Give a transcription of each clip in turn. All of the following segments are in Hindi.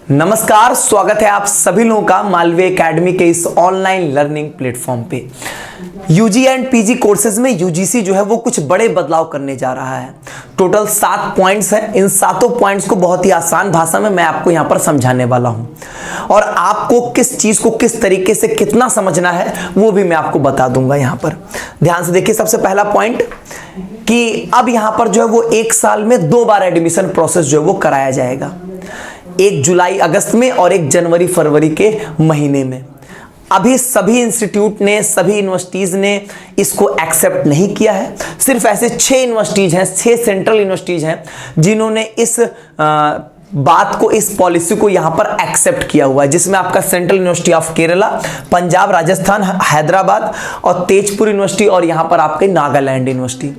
नमस्कार, स्वागत है आप सभी लोगों का मालवीय एकेडमी के इस ऑनलाइन लर्निंग प्लेटफॉर्म पे। यूजी एंड पीजी कोर्सेज में यूजीसी जो है वो कुछ बड़े बदलाव करने जा रहा है। टोटल 7 पॉइंट्स हैं। इन 7 पॉइंट्स को बहुत ही आसान भाषा में मैं आपको यहाँ पर समझाने वाला हूँ और आपको किस चीज को किस तरीके से कितना समझना है वो भी मैं आपको बता दूंगा। यहाँ पर ध्यान से देखिए, सबसे पहला पॉइंट कि अब यहाँ पर जो है वो 1 साल में 2 बार एडमिशन प्रोसेस जो है वो कराया जाएगा, 1 जुलाई अगस्त में और 1 जनवरी फरवरी के महीने में। अभी सभी इंस्टीट्यूट ने, सभी यूनिवर्सिटीज ने इसको एक्सेप्ट नहीं किया है। सिर्फ ऐसे 6 यूनिवर्सिटीज हैं, 6 सेंट्रल यूनिवर्सिटीज हैं जिन्होंने इस बात को, इस पॉलिसी को यहां पर एक्सेप्ट किया हुआ है, जिसमें आपका central university of Kerala, Punjab, Rajasthan, Hyderabad और तेजपुर यूनिवर्सिटी और यहां पर आपके नागालैंड यूनिवर्सिटी।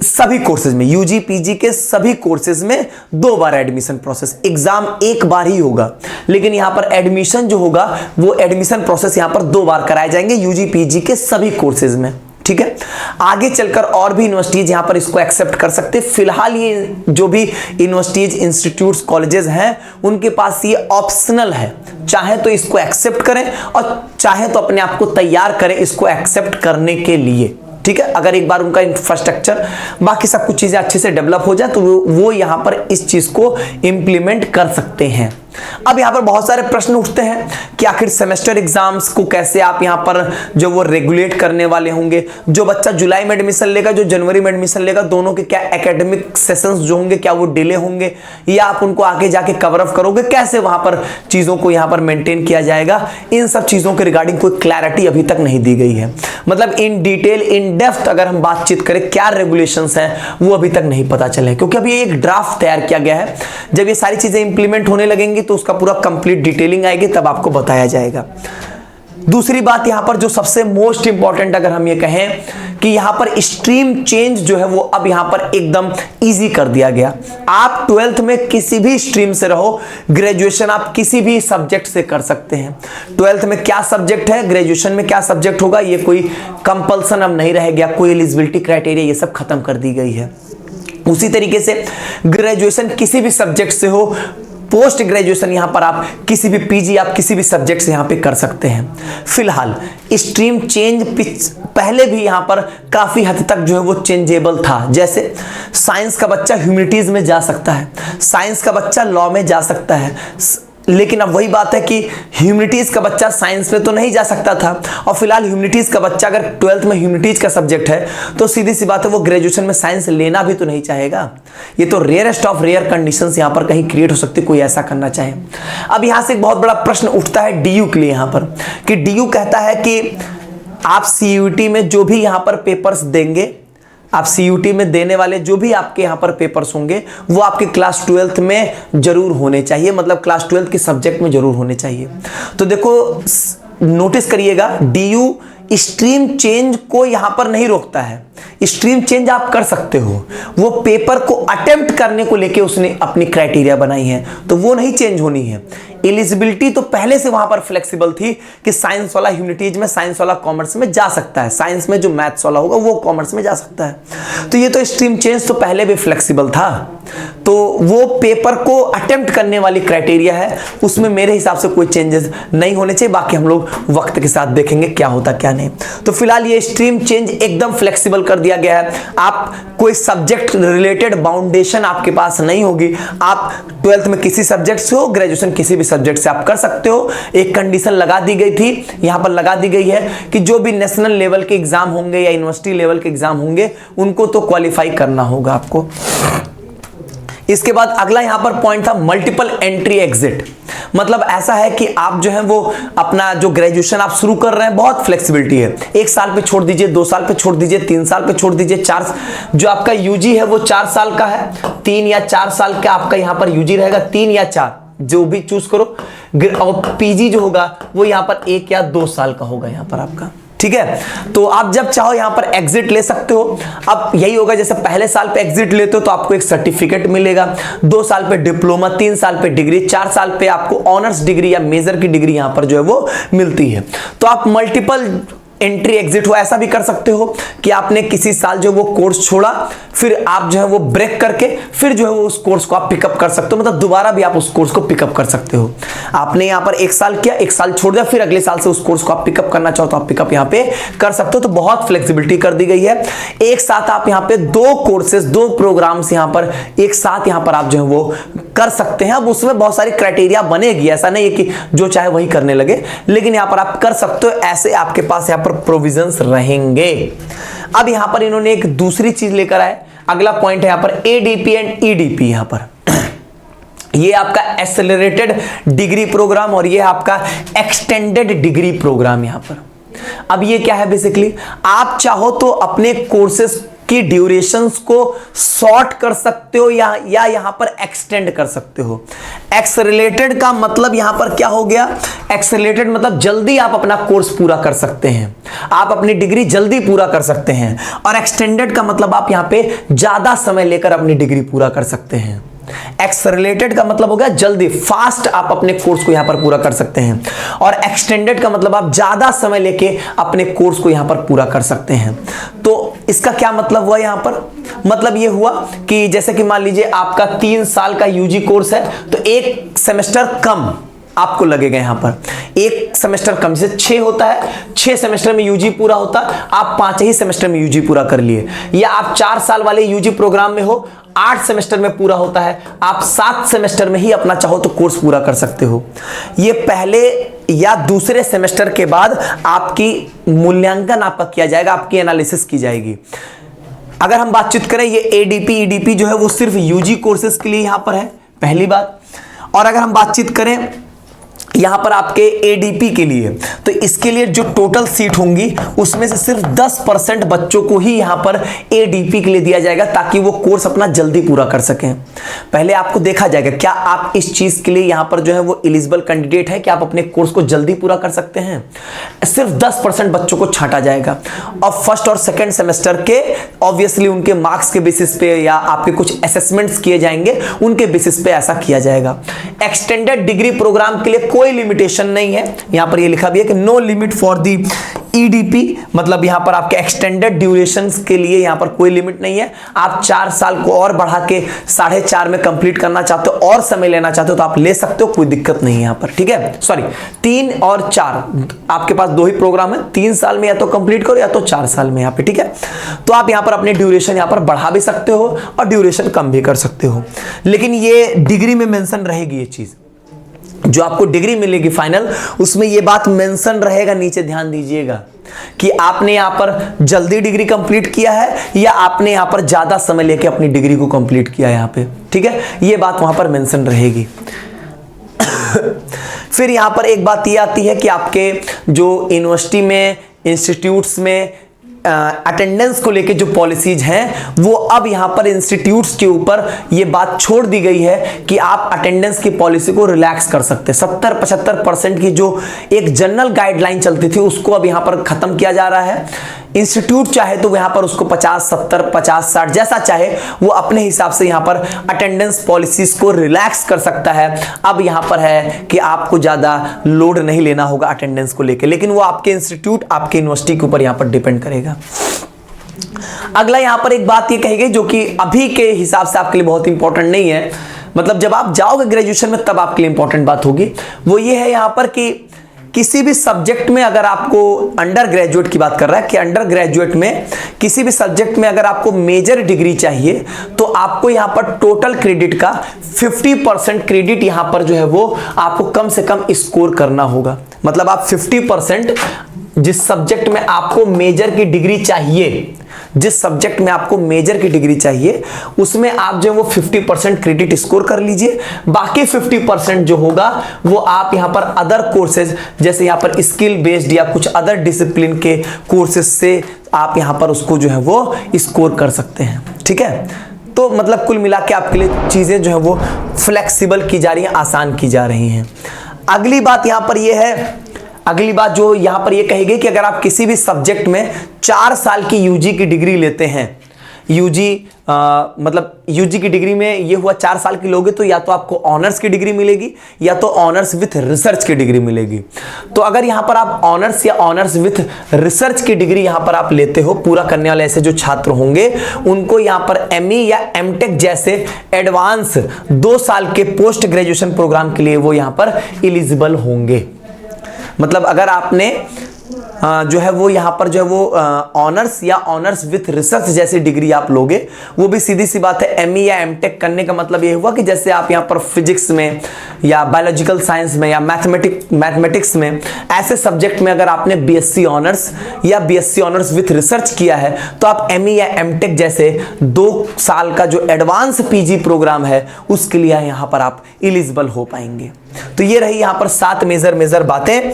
सभी कोर्सेज में, यूजी पीजी के सभी कोर्सेज में 2 बार एडमिशन प्रोसेस, एग्जाम 1 बार ही होगा, लेकिन यहां पर एडमिशन जो होगा वो एडमिशन प्रोसेस यहां पर 2 बार कराए जाएंगे यूजी पीजी के सभी कोर्सेज में। ठीक है, आगे चलकर और भी यूनिवर्सिटीज यहां पर इसको एक्सेप्ट कर सकते हैं। फिलहाल ये जो भी यूनिवर्सिटीज, इंस्टीट्यूट्स, कॉलेजेस हैं उनके पास ये ऑप्शनल है, चाहे तो इसको एक्सेप्ट करें और चाहे तो अपने आप को तैयार करें इसको एक्सेप्ट करने के लिए। ठीक है, अगर एक बार उनका इंफ्रास्ट्रक्चर, बाकी सब कुछ चीजें अच्छे से डेवलप हो जाए तो वो यहां पर इस चीज को इंप्लीमेंट कर सकते हैं। अब यहां पर बहुत सारे प्रश्न उठते हैं कि आखिर सेमेस्टर एग्जाम्स को कैसे आप यहां पर जो वो रेगुलेट करने वाले होंगे। जो बच्चा जुलाई में एडमिशन लेगा, जो जनवरी में एडमिशन लेगा, दोनों के क्या एकेडमिक सेशंस जो होंगे, क्या वो डिले होंगे या आप उनको आगे जाके कवर अप करोगे, कैसे वहां पर चीजों को यहां पर मेंटेन किया जाएगा, इन सब चीजों के रिगार्डिंग कोई क्लैरिटी अभी तक नहीं दी गई है। मतलब इन डिटेल, इन डेप्थ अगर हम बातचीत करें क्या रेगुलेशंस हैं वो अभी तक नहीं पता चले, क्योंकि अभी एक ड्राफ्ट तैयार किया गया है। जब ये सारी चीजें इंप्लीमेंट होने लगेंगी तो उसका पूरा कंप्लीट डिटेलिंग आएगी, तब आपको बताया जाएगा। दूसरी बात यहां पर जो सबसे मोस्ट इंपॉर्टेंट अगर हम ये कहें कि यहां पर स्ट्रीम चेंज जो है वो अब यहां पर एकदम इजी कर दिया गया। आप 12th में किसी भी स्ट्रीम से रहो, ग्रेजुएशन आप किसी भी सब्जेक्ट से कर सकते हैं। 12th में क्या सब्जेक्ट है, ग्रेजुएशन में क्या सब्जेक्ट होगा, ये कोई कंपल्सन अब नहीं रह गया, कोई एलिजिबिलिटी क्राइटेरिया ये सब खत्म कर दी गई है। उसी तरीके से ग्रेजुएशन किसी भी सब्जेक्ट से हो, पोस्ट ग्रेजुएशन यहां पर आप किसी भी पीजी, आप किसी भी सब्जेक्ट से यहां पे कर सकते हैं। फिलहाल स्ट्रीम चेंज पहले भी यहां पर काफी हद तक जो है वो चेंजेबल था। जैसे साइंस का बच्चा ह्यूमैनिटीज में जा सकता है, साइंस का बच्चा लॉ में जा सकता है, लेकिन अब वही बात है कि ह्यूमैनिटीज का बच्चा साइंस में तो नहीं जा सकता था। और फिलहाल ह्यूमैनिटीज का बच्चा अगर 12th में ह्यूमैनिटीज का सब्जेक्ट है तो सीधी सी बात है वो ग्रेजुएशन में साइंस लेना भी तो नहीं चाहेगा। ये तो रेयरेस्ट ऑफ रेयर कंडीशंस यहां पर कहीं क्रिएट हो सकती, कोई ऐसा करना चाहे। अब यहां से एक बहुत बड़ा प्रश्न उठता है डीयू के लिए यहां पर, कि डीयू कहता है कि आप सीयूटी में जो भी यहां पर पेपर्स देंगे, आप सीयूटी में देने वाले जो भी आपके यहां पर पेपर्स होंगे वो आपके क्लास 12th में जरूर होने चाहिए, मतलब क्लास 12th के सब्जेक्ट में जरूर होने चाहिए। तो देखो, नोटिस करिएगा, डीयू स्ट्रीम चेंज को यहां पर नहीं रोकता है। स्ट्रीम चेंज आप कर सकते हो, वो पेपर को अटेम्प्ट करने को लेके उसने अपनी क्राइटेरिया बनाई है, तो वो नहीं चेंज होनी है। एलिजिबिलिटी तो पहले से वहां पर फ्लेक्सिबल थी कि साइंस वाला ह्यूमैनिटीज में, साइंस वाला कॉमर्स में जा सकता है, साइंस में जो मैथ्स वाला होगा वो कॉमर्स में जा सकता है। तो ये तो स्ट्रीम चेंज तो पहले भी फ्लेक्सिबल था, तो वो पेपर को अटेम्प्ट करने वाली क्राइटेरिया है, उसमें मेरे हिसाब से कोई चेंजेस नहीं होने चाहिए। बाकी हम लोग वक्त के साथ देखेंगे क्या होता क्या नहीं। तो फिलहाल ये स्ट्रीम चेंज एकदम फ्लेक्सिबल कर दिया गया है। आप कोई सब्जेक्ट रिलेटेड बाउंडेशन आपके पास नहीं होगी, आप 12th में किसी सब्जेक्ट से हो, ग्रेजुएशन किसी भी सब्जेक्ट से आप कर सकते हो। एक कंडीशन लगा दी गई थी, यहां पर लगा दी गई है कि जो भी नेशनल लेवल के एग्जाम होंगे या यूनिवर्सिटी लेवल के एग्जाम होंगे उनको तो क्वालिफाई करना होगा आपको। इसके बाद अगला यहां पर पॉइंट था मल्टीपल एंट्री एग्जिट। मतलब ऐसा है कि आप जो है वो अपना जो ग्रेजुएशन आप शुरू कर रहे हैं, बहुत फ्लेक्सिबिलिटी है। 1 साल पे छोड़ दीजिए, 2 साल पे छोड़ दीजिए, 3 साल पे छोड़ दीजिए, 4, जो आपका यूजी है वो 4 साल का है, 3 या 4 साल का आपका यहां पर यूजी रहेगा, 3 या 4 जो भी चूज करो। और पीजी जो होगा वो यहां पर 1 या 2 साल का होगा यहां पर आपका। ठीक है, तो आप जब चाहो यहां पर एग्जिट ले सकते हो। अब यही होगा, जैसे पहले साल पे एग्जिट लेते हो तो आपको एक सर्टिफिकेट मिलेगा, 2 साल पे डिप्लोमा, 3 साल पे डिग्री, 4 साल पे आपको ऑनर्स डिग्री या मेजर की डिग्री यहां पर जो है वो मिलती है। तो आप मल्टीपल एंट्री एग्जिट हो, ऐसा भी कर सकते हो कि आपने किसी साल जो वो कोर्स छोड़ा, फिर आप जो है वो ब्रेक करके फिर जो है वो उस कोर्स को आप पिकअप कर सकते हो, मतलब दोबारा भी आप उस कोर्स को पिकअप कर सकते हो। आपने यहाँ पर 1 साल किया, 1 साल छोड़ दिया, फिर अगले साल से उस कोर्स को आप पिकअप करना चाहो तो आप पिकअप यहाँ पे कर सकते हो। तो बहुत फ्लेक्सिबिलिटी कर दी गई है। एक साथ आप यहाँ पे 2 कोर्सेज 2 प्रोग्राम्स यहाँ पर एक साथ यहाँ पर आप जो है वो कर सकते हैं। अब उसमें बहुत सारी क्राइटेरिया बनेगी, ऐसा नहीं है कि जो चाहे वही करने लगे, लेकिन यहाँ पर आप कर सकते हो, ऐसे आपके पास यहाँ पर प्रोविजंस रहेंगे। अब यहाँ पर इन्होंने एक दूसरी चीज लेकर आए, अगला पॉइंट है यहाँ पर एडीपी एंड ईडीपी। यहाँ पर ये आपका एक्सेलरेटेड डिग्री प्रोग्राम और ये आपका एक्सटेंडेड डिग्री प्रोग्राम। यहाँ पर अब ये क्या है, बेसिकली आप चाहो तो अपने कोर्सेज की ड्यूरेशंस को शॉर्ट कर सकते हो या यहां पर एक्सटेंड कर सकते हो। एक्सेलरेटेड का मतलब यहां पर क्या हो गया, एक्सेलरेटेड मतलब जल्दी आप अपना कोर्स पूरा कर सकते हैं, आप अपनी डिग्री जल्दी पूरा कर सकते हैं। और एक्सटेंडेड का मतलब आप यहां पे ज्यादा समय लेकर अपनी डिग्री पूरा कर सकते हैं। एक्सेलरेटेड का मतलब हो गया जल्दी, फास्ट आप अपने कोर्स को यहां पर पूरा कर सकते हैं, और एक्सटेंडेड का मतलब आप ज्यादा समय लेके अपने कोर्स को यहां पर पूरा कर सकते हैं। तो इसका क्या मतलब हुआ, यहां पर मतलब ये हुआ कि जैसे कि मान लीजिए आपका 3 साल का यूजी कोर्स है, तो 1 सेमेस्टर कम आपको लगेगा। यहां पर 1 सेमेस्टर कम, जैसे 6 होता है, 6 सेमेस्टर में यूजी पूरा होता, आप 5 ही सेमेस्टर में यूजी पूरा कर लिए। या आप 4 साल वाले यूजी प्रोग्राम में हो, 8 सेमेस्टर में पूरा होता है, आप 7 सेमेस्टर में ही अपना चाहो तो कोर्स पूरा कर सकते हो। ये पहले या दूसरे सेमेस्टर के बाद आपकी मूल्यांकन आपका किया जाएगा, आपकी एनालिसिस की जाएगी। अगर हम बातचीत करें, ये एडीपी ईडीपी जो है वो सिर्फ यूजी कोर्सेज के लिए यहां पर है, पहली बात। और अगर हम बातचीत करें यहां पर आपके एडीपी के लिए, तो इसके लिए जो टोटल सीट होंगी उसमें से सिर्फ 10% बच्चों को ही यहां पर एडीपी के लिए दिया जाएगा, ताकि वो कोर्स अपना जल्दी पूरा कर सकें। पहले आपको देखा जाएगा क्या आप इस चीज के लिए यहां पर जो है वो एलिजिबल कैंडिडेट है, कि आप अपने कोर्स को जल्दी पूरा कर सकते हैं। सिर्फ 10% बच्चों को छांटा जाएगा, और फर्स्ट और सेकेंड सेमेस्टर के ऑब्वियसली उनके मार्क्स के बेसिस पे या आपके कुछ असेसमेंट्स किए जाएंगे, उनके बेसिस पे ऐसा किया जाएगा। एक्सटेंडेड डिग्री प्रोग्राम के लिए कोई लिमिटेशन नहीं है, यहां पर ये लिखा भी है कि no limit for the EDP, मतलब यहां पर आपके एक्सटेंडेड ड्यूरेशंस के लिए यहां पर कोई लिमिट नहीं है। आप 4 साल को और बढ़ा के 4.5 में कंप्लीट करना चाहते हो और समय लेना चाहते हो तो आप ले सकते हो, कोई दिक्कत नहीं है यहां पर, ठीक है। सॉरी, 3 और 4 आपके पास 2 ही प्रोग्राम है, 3 साल में या तो कंप्लीट करो या तो 4 साल में यहां पे, ठीक है। तो आप यहां पर अपने ड्यूरेशन यहां पर बढ़ा भी सकते हो और ड्यूरेशन कम भी कर सकते हो, लेकिन ये डिग्री में मेंशन रहेगी। ये चीज जो आपको डिग्री मिलेगी फाइनल, उसमें ये बात मेंशन रहेगा, नीचे ध्यान दीजिएगा कि आपने यहां पर जल्दी डिग्री कंप्लीट किया है या आपने यहां पर ज्यादा समय लेके अपनी डिग्री को कंप्लीट किया है यहां पे, ठीक है। ये बात वहां पर मेंशन रहेगी। फिर यहां पर एक बात ये आती है कि आपके जो यूनिवर्सिटी में, इंस्टीट्यूट्स में अटेंडेंस को लेके जो पॉलिसीज हैं, वो अब यहां पर इंस्टीट्यूट्स के ऊपर ये बात छोड़ दी गई है कि आप अटेंडेंस की पॉलिसी को रिलैक्स कर सकते हैं। 70-75% की जो एक जनरल गाइडलाइन चलती थी उसको अब यहां पर खत्म किया जा रहा है। इंस्टीट्यूट चाहे तो यहां पर उसको 50-70, 50-60 जैसा चाहे वो अपने हिसाब से यहां पर अटेंडेंस पॉलिसीज को रिलैक्स कर सकता है। अब यहां पर है कि आपको ज्यादा लोड नहीं लेना होगा अटेंडेंस को लेकर, लेकिन वो आपके इंस्टीट्यूट, आपके यूनिवर्सिटी के ऊपर यहां पर डिपेंड करेगा। अगला यहां पर एक बात ये कही गई जो कि अभी के हिसाब से आपके लिए बहुत इंपॉर्टेंट नहीं है, मतलब जब आप जाओगे ग्रेजुएशन में तब आपके लिए इंपॉर्टेंट बात होगी। वो ये है यहां पर कि किसी भी सब्जेक्ट में अगर आपको, अंडर ग्रेजुएट की बात कर रहा है कि अंडर ग्रेजुएट में किसी भी सब्जेक्ट में अगर आपको मेजर डिग्री चाहिए तो आपको यहां पर टोटल क्रेडिट का 50% क्रेडिट यहां पर जो है वो आपको कम से कम स्कोर करना होगा। मतलब आप 50% जिस सब्जेक्ट में आपको मेजर की डिग्री चाहिए, जिस सब्जेक्ट में आपको मेजर की डिग्री चाहिए उसमें आप जो वो 50% क्रेडिट स्कोर कर लीजिए। बाकी 50% जो होगा वो आप यहां पर अदर कोर्सेज, जैसे यहां पर स्किल बेस्ड या कुछ अदर डिसिप्लिन के कोर्सेज से आप यहां पर उसको जो है वो स्कोर कर सकते हैं, ठीक है। तो मतलब कुल मिला के आपके लिए चीजें जो है वो फ्लेक्सिबल की जा रही हैं, आसान की जा रही हैं। अगली बात यहां पर यह है, अगली बात जो यहां पर यह कही गई कि अगर आप किसी भी सब्जेक्ट में 4 साल की यूजी की डिग्री लेते हैं यूजी मतलब यूजी की डिग्री में ये हुआ 4 साल की लोगे तो या तो आपको ऑनर्स की डिग्री मिलेगी या तो ऑनर्स विथ रिसर्च की डिग्री मिलेगी। तो अगर यहां पर आप ऑनर्स या ऑनर्स विथ रिसर्च की डिग्री यहां पर आप लेते हो, पूरा करने वाले ऐसे जो छात्र होंगे उनको यहां पर एमई या एमटेक जैसे एडवांस 2 साल के पोस्ट ग्रेजुएशन प्रोग्राम के लिए वो यहां पर एलिजिबल होंगे। मतलब अगर आपने जो है वो यहाँ पर जो है वो ऑनर्स या ऑनर्स विथ रिसर्च जैसी डिग्री आप लोगे, वो भी सीधी सी बात है एमई या एमटेक करने का मतलब ये हुआ कि जैसे आप यहाँ पर फिजिक्स में या बायोलॉजिकल साइंस में या मैथमेटिक्स में ऐसे सब्जेक्ट में अगर आपने बीएससी ऑनर्स या बीएससी ऑनर्स विथ रिसर्च किया है तो आप एमई या एमटेक जैसे 2 साल का जो एडवांस पीजी प्रोग्राम है उसके लिए यहाँ पर आप एलिजिबल हो पाएंगे। तो ये रही यहाँ पर 7 मेजर बातें।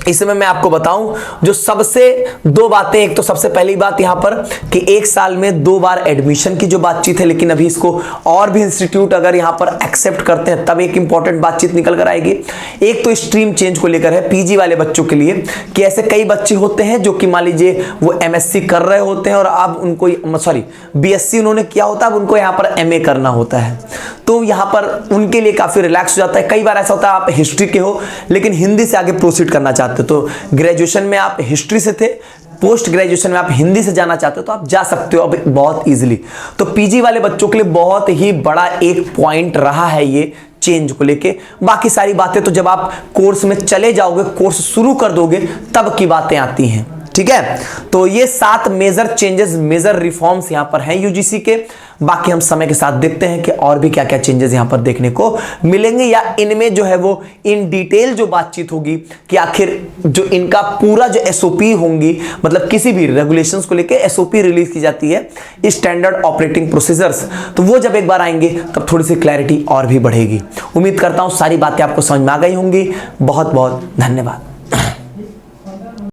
इसमें मैं आपको बताऊं जो सबसे 2 बातें, एक तो सबसे पहली बात यहां पर कि 1 साल में 2 बार एडमिशन की जो बातचीत है, लेकिन अभी इसको और भी इंस्टीट्यूट अगर यहां पर एक्सेप्ट करते हैं तब एक इंपॉर्टेंट बातचीत निकल कर आएगी। एक तो स्ट्रीम चेंज को लेकर है पीजी वाले बच्चों के लिए कि ऐसे कई बच्चे होते हैं जो कि मान लीजिए वो एमएससी कर रहे होते हैं और अब उनको बीएससी उन्होंने किया होता है, अब उनको यहां पर एमए करना होता है, तो यहां पर उनके लिए काफी रिलैक्स हो जाता है। कई बार ऐसा होता है आप हिस्ट्री के हो लेकिन हिंदी से आगे प्रोसीड करना चाहते हो, तो ग्रेजुएशन में आप हिस्ट्री से थे, पोस्ट ग्रेजुएशन में आप हिंदी से जाना चाहते हो तो आप जा सकते हो अब बहुत इजीली। तो पीजी वाले बच्चों के लिए बहुत ही बड़ा एक पॉइंट रहा है ये चेंज को लेके। बाकी सारी बातें तो जब आप कोर्स में चले जाओगे, कोर्स शुरू कर दोगे तब की बातें आती हैं, ठीक है। तो ये 7 मेजर चेंजेस, मेजर रिफॉर्म्स यहां पर हैं यूजीसी के। बाकी हम समय के साथ देखते हैं कि और भी क्या क्या चेंजेस यहां पर देखने को मिलेंगे या इनमें जो है वो इन डिटेल जो बातचीत होगी कि आखिर जो इनका पूरा जो एसओपी होंगी, मतलब किसी भी रेगुलेशंस को लेके एसओपी रिलीज की जाती है, स्टैंडर्ड ऑपरेटिंग प्रोसीजर्स, तो वो जब एक बार आएंगे तब थोड़ी सी क्लैरिटी और भी बढ़ेगी। उम्मीद करता हूं सारी बातें आपको समझ में आ गई होंगी। बहुत बहुत धन्यवाद।